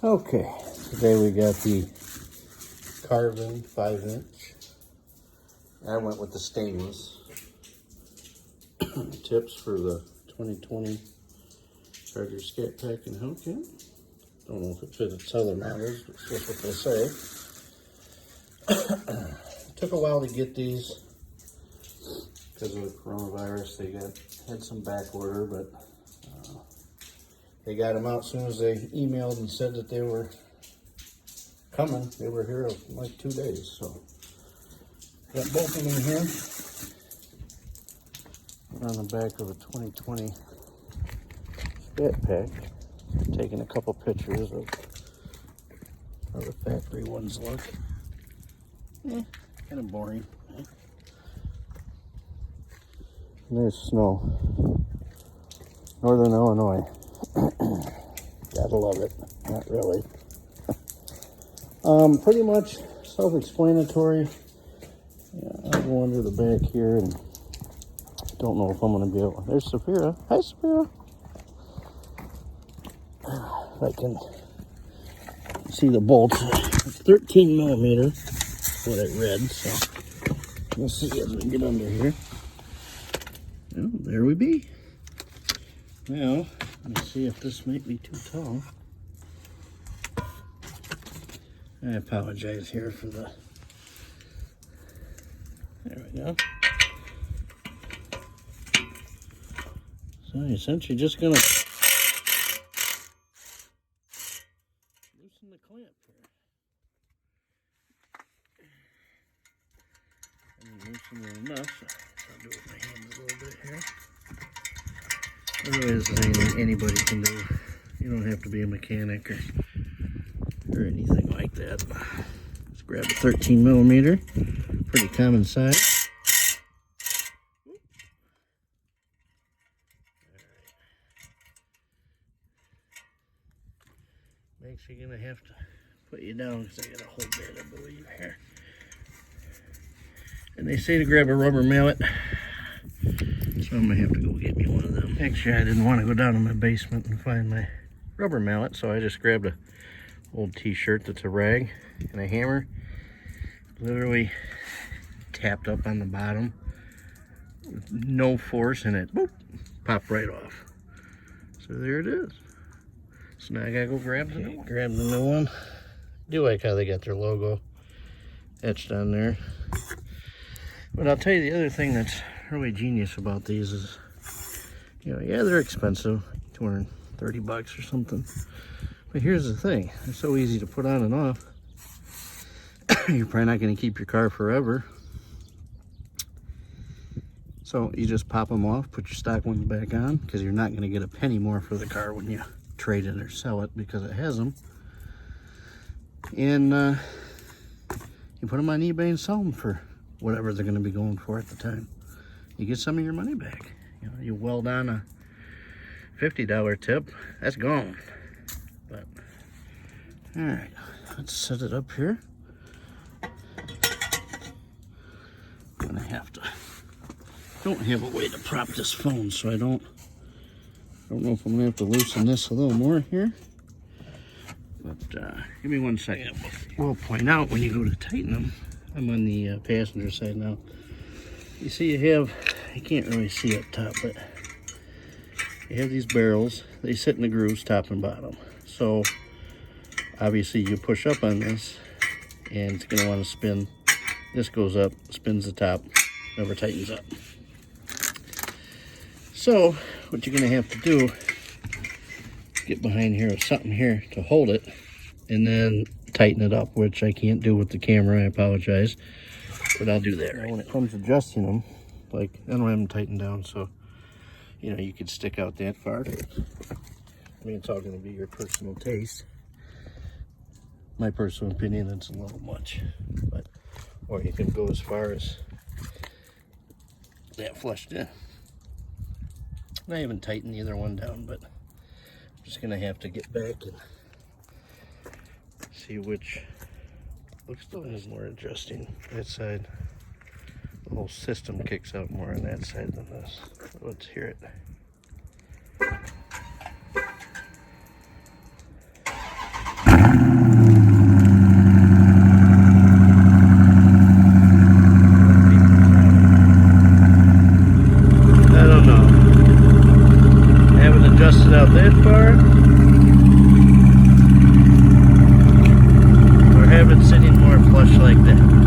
Okay, today we got the Carven 5-inch. I went with the stainless tips for the 2020 Charger Scat Pack and Hellcat. Don't know if it fits other models, but that's what they say. It took a while to get these because of the coronavirus. They had some back order, but they got them out as soon as they emailed and said that they were coming. They were here in like 2 days, so got both of them here. On the back of a 2020 Scat Pack. Taking a couple pictures of how the factory ones look. Kind of boring. There's snow. Northern Illinois. Gotta love it. Not really. Pretty much self-explanatory. Yeah, I'll go under the back here and don't know if I'm gonna be able. There's Saphira. Hi, Saphira. If I can see the bolts. It's 13 millimeter. That's what I read. So we'll see as we get under here. Well, there we be. Now, let's see if this might be too tall. I apologize here for the... There we go. So you're essentially just going to loosen the clamp here. And loosen it enough. So I'll do it with my hands a little bit here. Otherwise, this is anything anybody can do. You don't have to be a mechanic or anything like that. Let's grab a 13 millimeter. Pretty common size. Makes you gonna have to put you down because I got a hold that, I believe, here. And they say to grab a rubber mallet. So I'm gonna have to go get me one of them. Actually, I didn't want to go down to my basement and find my rubber mallet, so I just grabbed a old t-shirt that's a rag and a hammer. Literally tapped up on the bottom with no force, and it boop, popped right off. So there it is. So now I gotta go grab the new one. Grab the new one. Do like how they got their logo etched on there. But I'll tell you the other thing that's really genius about these is, you know, yeah, they're expensive, 230 bucks or something. But here's the thing, they're so easy to put on and off. You're probably not going to keep your car forever. So you just pop them off, put your stock ones back on, because you're not going to get a penny more for the car when you trade it or sell it because it has them. And you put them on eBay and sell them for whatever they're going to be going for at the time. You get some of your money back. You know, you weld on a $50 tip, that's gone. But all right, let's set it up here. I'm gonna have to. Don't have a way to prop this phone, so I don't know if I'm gonna have to loosen this a little more here. But give me 1 second. We'll point out when you go to tighten them. I'm on the passenger side now. You see you can't really see up top, but you have these barrels. They sit in the grooves top and bottom. So obviously you push up on this and it's gonna want to spin. This goes up, spins the top, never tightens up. So what you're gonna have to do, get behind here with something here to hold it and then tighten it up, which I can't do with the camera, I apologize. But I'll do that. Now, when it comes to adjusting them, like I don't have them tightened down, so you know you could stick out that far. I mean, it's all going to be your personal taste. My personal opinion, it's a little much, but or you can go as far as that flushed in. And I haven't tightened either one down, but I'm just going to have to get back and see which looks still has more adjusting. That side, the whole system kicks out more on that side than this. Let's hear it. bit far, or have it sitting more flush like that.